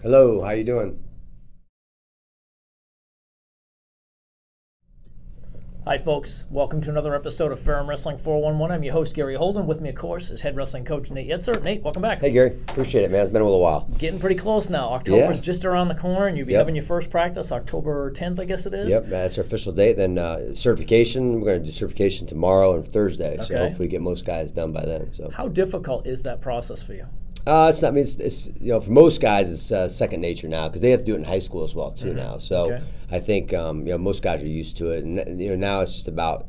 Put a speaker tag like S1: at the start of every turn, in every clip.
S1: Hello, how you doing?
S2: Hi, folks. Welcome to another episode of Ferrum Wrestling 411. I'm your host, Gary Holden. With me, of course, is head wrestling coach Nate Yetzer. Nate, welcome back.
S1: Hey Gary, appreciate it, man. It's been a little while.
S2: Getting pretty close now. October's just around the corner, and you'll be
S1: Yep.
S2: having your first practice October 10th, I guess it is.
S1: Yep, that's our official date. Then certification, we're going to do certification tomorrow and Thursday, so
S2: Okay.
S1: hopefully get most guys done by then. So
S2: How difficult is that process for you?
S1: it's not. I mean, it's for most guys, it's second nature now because they have to do it in high school as well too now. So
S2: Okay.
S1: I think most guys are used to it, and now it's just about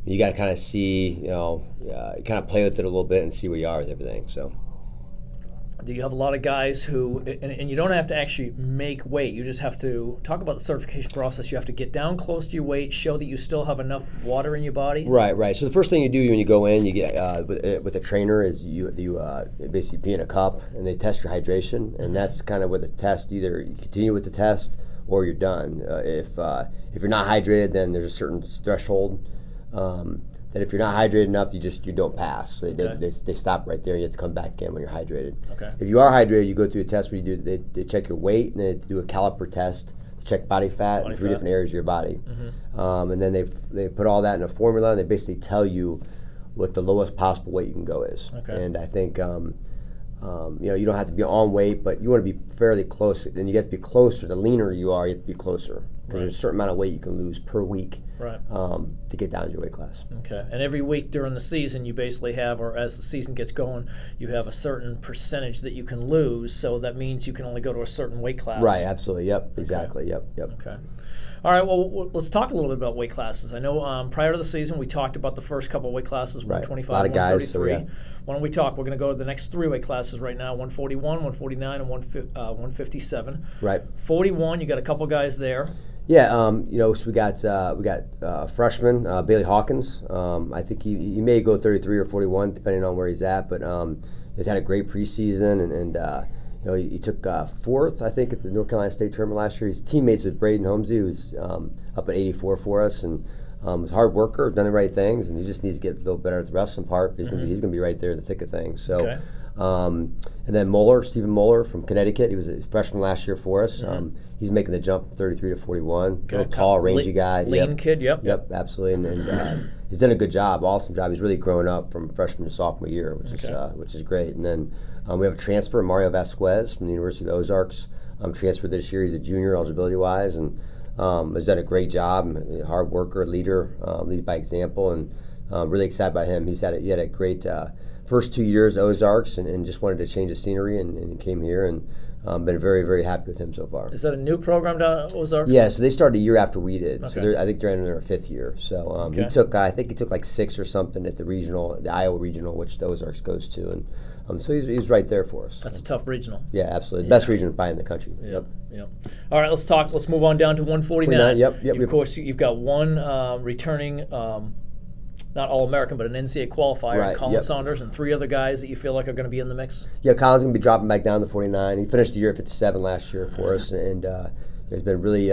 S1: you got to kind of see kind of play with it a little bit and see where you are with everything. So.
S2: Do you have a lot of guys who, and you don't have to actually make weight, you just have to talk about the certification process. You have to get down close to your weight, show that you still have enough water in your body.
S1: Right. So the first thing you do when you go in, you get with a trainer is you basically pee in a cup and they test your hydration, and that's kind of with the test. Either you continue with the test or you're done. If you're not hydrated, then there's a certain threshold that if you're not hydrated enough, you don't pass. They stop right there. You have to come back in when you're hydrated.
S2: Okay.
S1: If you are hydrated, you go through a test where they check your weight and they do a caliper test to check body fat in three different areas of your body. And then they put all that in a formula and they basically tell you what the lowest possible weight you can go is.
S2: Okay.
S1: And I think you don't have to be on weight, but you want to be fairly close. And you get to be closer. The leaner you are, you have to be closer because there's a certain amount of weight you can lose per week.
S2: Right.
S1: To get down to your weight class.
S2: Okay. And every week during the season, you basically have, or as the season gets going, you have a certain percentage that you can lose. So that means you can only go to a certain weight class.
S1: Right. Absolutely. Yep. Exactly. Yep.
S2: Okay. All right. Well, let's talk a little bit about weight classes. I know prior to the season, we talked about the first couple of weight classes, 125,
S1: a lot of guys,
S2: 133.
S1: so yeah.
S2: Why don't we talk? We're going to go to the next three weight classes right now: 141, 149, and 157.
S1: Right.
S2: 41. You got a couple guys there.
S1: Yeah, so we got freshman Bailey Hawkins. I think he may go 33 or 41 depending on where he's at, but he's had a great preseason and he took fourth I think at the North Carolina State tournament last year. He's teammates with Braden Holmesy, who's up at 84 for us, and he's a hard worker, done the right things, and he just needs to get a little better at the wrestling part. He's gonna be right there in the thick of things. So.
S2: Okay.
S1: And then Stephen Moeller from Connecticut. He was a freshman last year for us. He's making the jump from 33 to 41. Real tall, rangy guy.
S2: Lean kid, yep.
S1: Yep, absolutely. And he's done a good job, awesome job. He's really grown up from freshman to sophomore year, which is great. And then we have a transfer, Mario Vasquez from the University of Ozarks. Transferred this year. He's a junior eligibility-wise, and has done a great job. A hard worker, leader, leads by example, and really excited by him. He had a great first 2 years at Ozarks and just wanted to change the scenery and came here and been very, very happy with him so far.
S2: Is that a new program down at Ozarks?
S1: Yeah, so they started a year after we did.
S2: Okay.
S1: So I think they're in their fifth year. So I think he took like 6 or something at the Iowa regional, which the Ozarks goes to, and so he's right there for us.
S2: That's a tough regional.
S1: Yeah, absolutely. The best region probably in the country.
S2: Yep. All right, let's move on down to 149.
S1: Yep.
S2: Of course, you've got one returning, not All-American, but an NCAA qualifier,
S1: Right,
S2: Colin
S1: yep.
S2: Saunders, and three other guys that you feel like are going to be in the mix.
S1: Yeah, Colin's going to be dropping back down to 49. He finished the year at 57 last year for us, and he's been really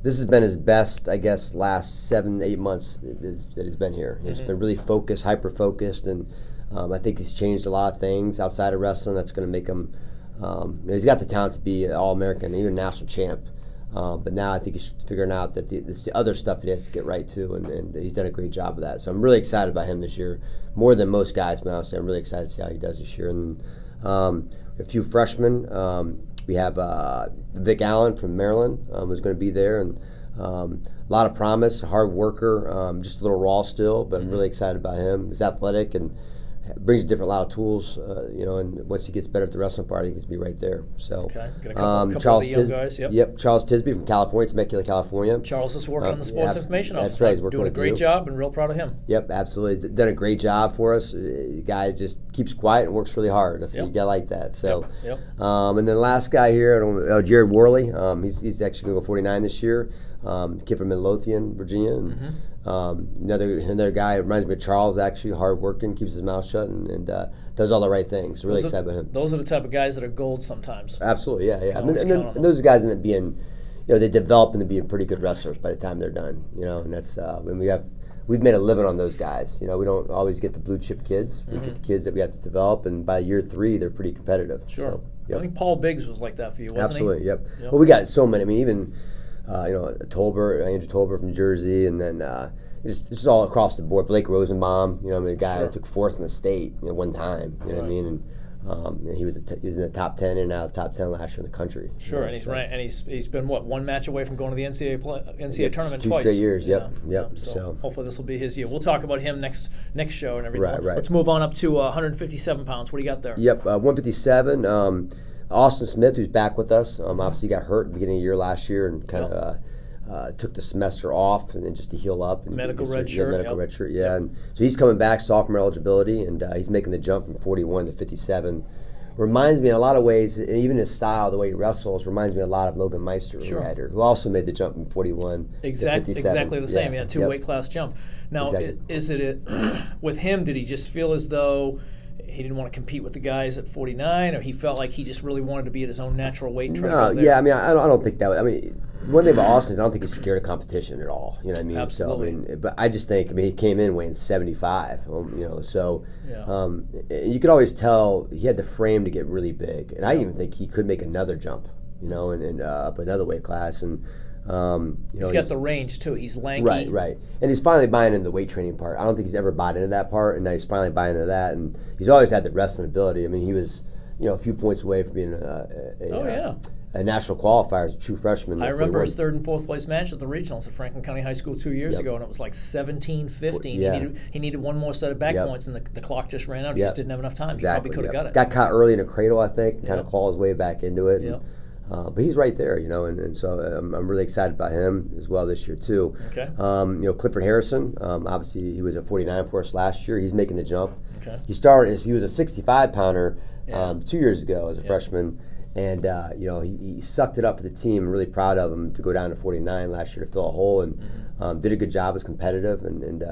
S1: this has been his best, I guess, last 7-8 months that he's been here. He's been really focused, hyper-focused, and I think he's changed a lot of things outside of wrestling that's going to make him he's got the talent to be an All-American, even national champ. But now I think he's figuring out that it's the other stuff that he has to get right too, and he's done a great job of that. So I'm really excited about him this year, more than most guys. But honestly, I'm really excited to see how he does this year. And a few freshmen. We have Vic Allen from Maryland who's going to be there, and a lot of promise, a hard worker, just a little raw still, but I'm really excited about him. He's athletic and brings a different lot of tools, and once he gets better at the wrestling part, I think he's going to be right there. So,
S2: Okay, got a couple
S1: Charles
S2: of the young guys. Yep.
S1: Yep, Charles Tisby from California, Temecula, California.
S2: Charles is working on the sports information office.
S1: That's right, he's working
S2: doing a
S1: with
S2: great
S1: you.
S2: job, and real proud of him.
S1: Yep, absolutely. Done a great job for us. The guy just keeps quiet and works really hard. You got like that. So,
S2: Yep.
S1: And then the last guy here, Jared Worley. He's actually going to go 49 this year. Kid from Midlothian, Virginia. And, another guy reminds me of Charles, actually, hard working, keeps his mouth shut, and does all the right things. Really excited about him.
S2: Those are the type of guys that are gold sometimes.
S1: Absolutely, yeah.
S2: And
S1: Those guys end up being, they develop into being pretty good wrestlers by the time they're done. And that's when we've made a living on those guys. We don't always get the blue chip kids. We get the kids that we have to develop, and by year 3, they're pretty competitive.
S2: Sure.
S1: So.
S2: I think Paul Biggs was like that for you, wasn't
S1: Absolutely,
S2: he?
S1: yep. Well, we got so many. I mean, even Andrew Tolbert from Jersey, and then just all across the board. Blake Rosenbaum, the guy who took 4th in the state, one time. You know what I mean? And he was in the top 10 and out of the top 10 last year in the country.
S2: Sure, and he's right, and he's been one match away from going to the NCAA tournament
S1: 2
S2: twice.
S1: straight years. Yep.
S2: So hopefully this will be his year. We'll talk about him next show and everything.
S1: Right.
S2: Let's move on up to 157 pounds. What do you got there?
S1: Yep, 157. Austin Smith, who's back with us, obviously got hurt at the beginning of the year last year and kind of took the semester off and then just to heal up. And
S2: medical red shirt.
S1: Medical red shirt, yeah. And so he's coming back, sophomore eligibility, and he's making the jump from 41 to 57. Reminds me in a lot of ways, even his style, the way he wrestles, reminds me a lot of Logan Meister, who also made the jump from 41 to 57.
S2: Exactly the same, 2-weight class jump. Now, is it with him, did he just feel as though he didn't want to compete with the guys at 49, or he felt like he just really wanted to be at his own natural weight?
S1: No, yeah, I mean, I don't think that. I mean, one thing about Austin is I don't think he's scared of competition at all. You know what I mean?
S2: Absolutely.
S1: So, I mean, but I just think, he came in weighing 75. You could always tell he had the frame to get really big, and I even think he could make another jump. And up another weight class, and
S2: he's got the range too. He's lanky.
S1: Right. And he's finally buying into the weight training part. I don't think he's ever bought into that part, and now he's finally buying into that. And he's always had the wrestling ability. I mean, he was, a few points away from being a national qualifier as a true freshman.
S2: I remember his 3rd and 4th place match at the regionals at Franklin County High School 2 years ago, and it was like 17-15.
S1: Yeah.
S2: He needed one more set of back points, and the clock just ran out. He just didn't have enough time.
S1: Exactly.
S2: He probably could have got it.
S1: Got caught early in a cradle, I think, and kind of claw his way back into it.
S2: Yep.
S1: But he's right there, and so I'm really excited about him as well this year too.
S2: Okay.
S1: Clifford Harrison, obviously he was at 49 for us last year. He's making the jump.
S2: Okay.
S1: He was a 65-pounder 2 years ago as a freshman, and he sucked it up for the team. I'm really proud of him to go down to 49 last year to fill a hole, and did a good job, was competitive, and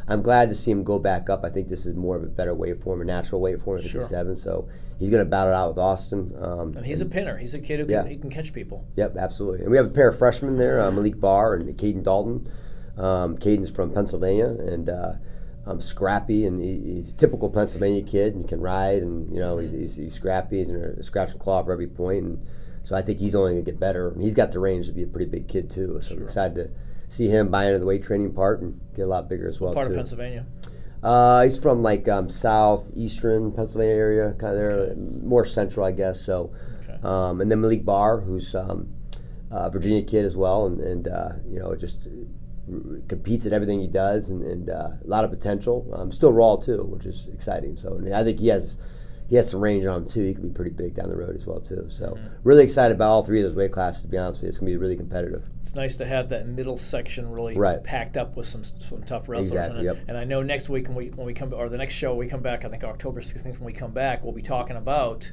S1: I'm glad to see him go back up. I think this is more of a better weight for him, a natural weight for him at 57. So he's going to battle it out with Austin.
S2: And he's a pinner. He's a kid who he can catch people.
S1: Yep, absolutely. And we have a pair of freshmen there, Malik Barr and Caden Dalton. Caden's from Pennsylvania, and scrappy, and he's a typical Pennsylvania kid, and can ride, and he's scrappy. He's going to scratch and claw for every point, and so I think he's only going to get better. And he's got the range to be a pretty big kid too. So I'm excited to see him buy into the weight training part and get a lot bigger as well.
S2: What part of Pennsylvania?
S1: He's from southeastern Pennsylvania area, kind of there, more central, I guess. So, and then Malik Barr, who's a Virginia kid as well, and just competes at everything he does, and a lot of potential. Still raw too, which is exciting. So I think he has some range on him too. He could be pretty big down the road as well too. So really excited about all 3 of those weight classes. To be honest with you, it's going to be really competitive.
S2: It's nice to have that middle section really packed up with some tough wrestlers.
S1: Exactly.
S2: And I know next week when we come, or the next show we come back, I think October 16th when we come back, we'll be talking about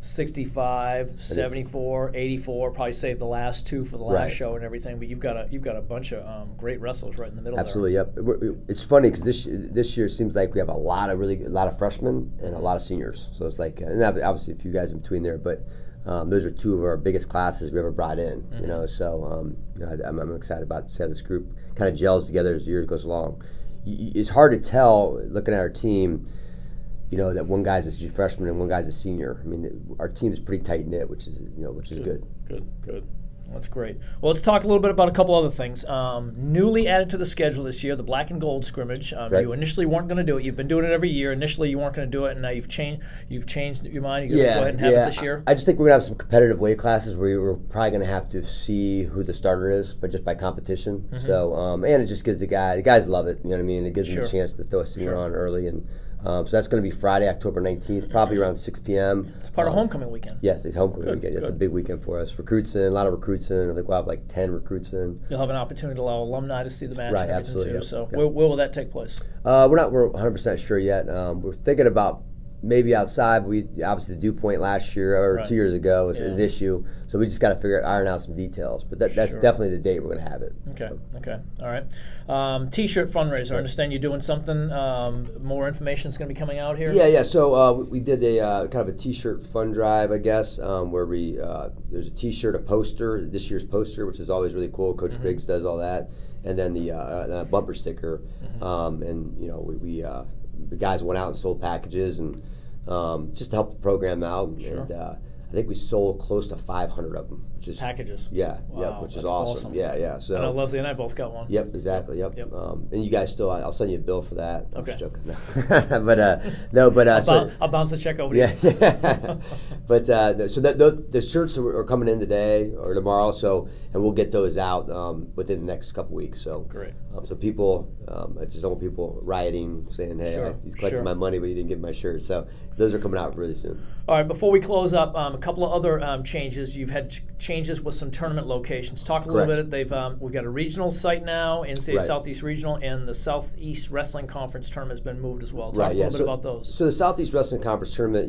S2: 65, 74, 84. Probably save the last 2 for the last show and everything. But you've got a bunch of great wrestlers right in the middle.
S1: Absolutely, there. Yep. It's funny because this year it seems like we have a lot of freshmen and a lot of seniors. So it's like, and obviously a few guys in between there, but those are 2 of our biggest classes we ever brought in. So I'm excited about how this group kind of gels together as the year goes along. It's hard to tell looking at our team, that one guy's a freshman and one guy's a senior. I mean, our team is pretty tight knit, which is good.
S2: Good. That's great. Well, let's talk a little bit about a couple other things. Newly added to the schedule this year, the black and gold scrimmage. You initially weren't going to do it. You've been doing it every year. Initially, you weren't going to do it, and now you've changed your mind. You're going to go ahead and have it this year.
S1: I just think we're going to have some competitive weight classes where we're probably going to have to see who the starter is, but just by competition. So, and it just gives the guys love it. You know what I mean? It gives them a chance to throw a senior on early, and so that's going to be Friday, October 19th, probably around 6 p.m.
S2: It's part of homecoming weekend.
S1: Yes, it's homecoming weekend. It's a big weekend for us. Recruits in, a lot of recruits in. I think we'll have 10 recruits in.
S2: You'll have an opportunity to allow alumni to see the match.
S1: Right,
S2: and
S1: absolutely.
S2: Too. So where will that take place?
S1: We're 100% sure yet. We're thinking about maybe outside. We obviously the dew point last year or 2 years ago is an issue, so we just got to iron out some details. But that's definitely the date we're going to have it.
S2: Okay. All right. T-shirt fundraiser. I understand you're doing something. More information is going to be coming out here.
S1: Yeah. So we did a kind of a T-shirt fund drive, I guess, where we there's a T-shirt, a poster, this year's poster, which is always really cool. Coach Briggs does all that, and then the bumper sticker, and we the guys went out and sold packages and just to help the program out. And I think we sold close to 500 of them, which is
S2: packages.
S1: Yeah,
S2: Wow,
S1: yep, which is
S2: that's
S1: awesome. Yeah. So
S2: I know Leslie and I both got one.
S1: Yep, exactly. Yep. And you guys still, I'll send you a bill for that. I'm
S2: Okay.
S1: just joking. but
S2: I'll bounce the check over to
S1: yeah.
S2: you.
S1: But so the shirts are coming in today or tomorrow. So and we'll get those out within the next couple weeks. So
S2: great.
S1: So people, I just don't want people rioting saying, "Hey,
S2: Sure,
S1: he's collecting my money, but he didn't get my shirt." So those are coming out really soon.
S2: All right, before we close up, a couple of other changes. You've had changes with some tournament locations. Talk a little
S1: Correct.
S2: bit. We've got a regional site now, NCAA
S1: Right.
S2: Southeast Regional, and the Southeast Wrestling Conference tournament has been moved as well. Talk
S1: Right,
S2: a little bit about those.
S1: So the Southeast Wrestling Conference tournament,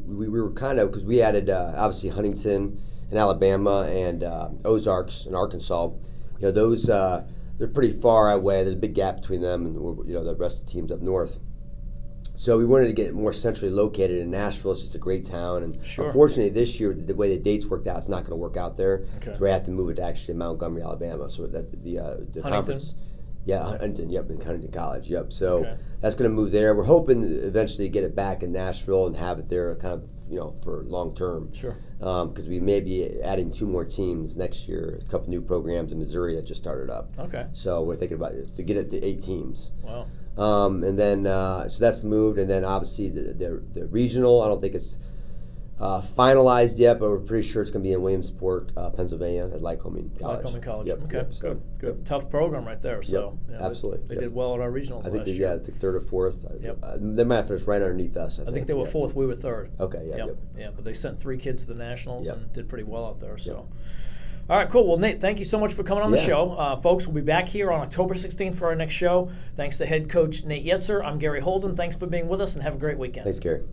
S1: we were kind of, because we added obviously Huntington in Alabama and Ozarks in Arkansas. Those they're pretty far away. There's a big gap between them and the rest of the teams up north. So we wanted to get more centrally located in Nashville. It's just a great town, and unfortunately this year the way the dates worked out, it's not going to work out there.
S2: Okay.
S1: So we have to move it to actually Montgomery, Alabama. So that the conference. Yeah, Huntington. Yep, in Huntington College. Yep. So that's going to move there. We're hoping to eventually get it back in Nashville and have it there, kind of for long term.
S2: Sure.
S1: Because we may be adding 2 more teams next year. A couple new programs in Missouri that just started up.
S2: Okay.
S1: So we're thinking about it, to get it to 8 teams.
S2: Wow.
S1: And then so that's moved, and then obviously the regional. I don't think it's finalized yet, but we're pretty sure it's going to be in Williamsport, Pennsylvania, at Lycoming College.
S2: Lycoming College.
S1: Yep,
S2: Okay,
S1: yep, so,
S2: good. Tough program right there. So
S1: absolutely.
S2: They did well at our regionals
S1: I think
S2: last year.
S1: I think 3rd or 4th.
S2: Yep.
S1: They might have finished right underneath us. I
S2: think they were 4th. We were 3rd.
S1: Okay. Yeah.
S2: Yep. Yeah, but they sent 3 kids to the nationals and did pretty well out there. So.
S1: Yep.
S2: All right, cool. Well, Nate, thank you so much for coming on the show. Folks, we'll be back here on October 16th for our next show. Thanks to head coach Nate Yetzer. I'm Gary Holden. Thanks for being with us, and have a great weekend.
S1: Thanks, Gary.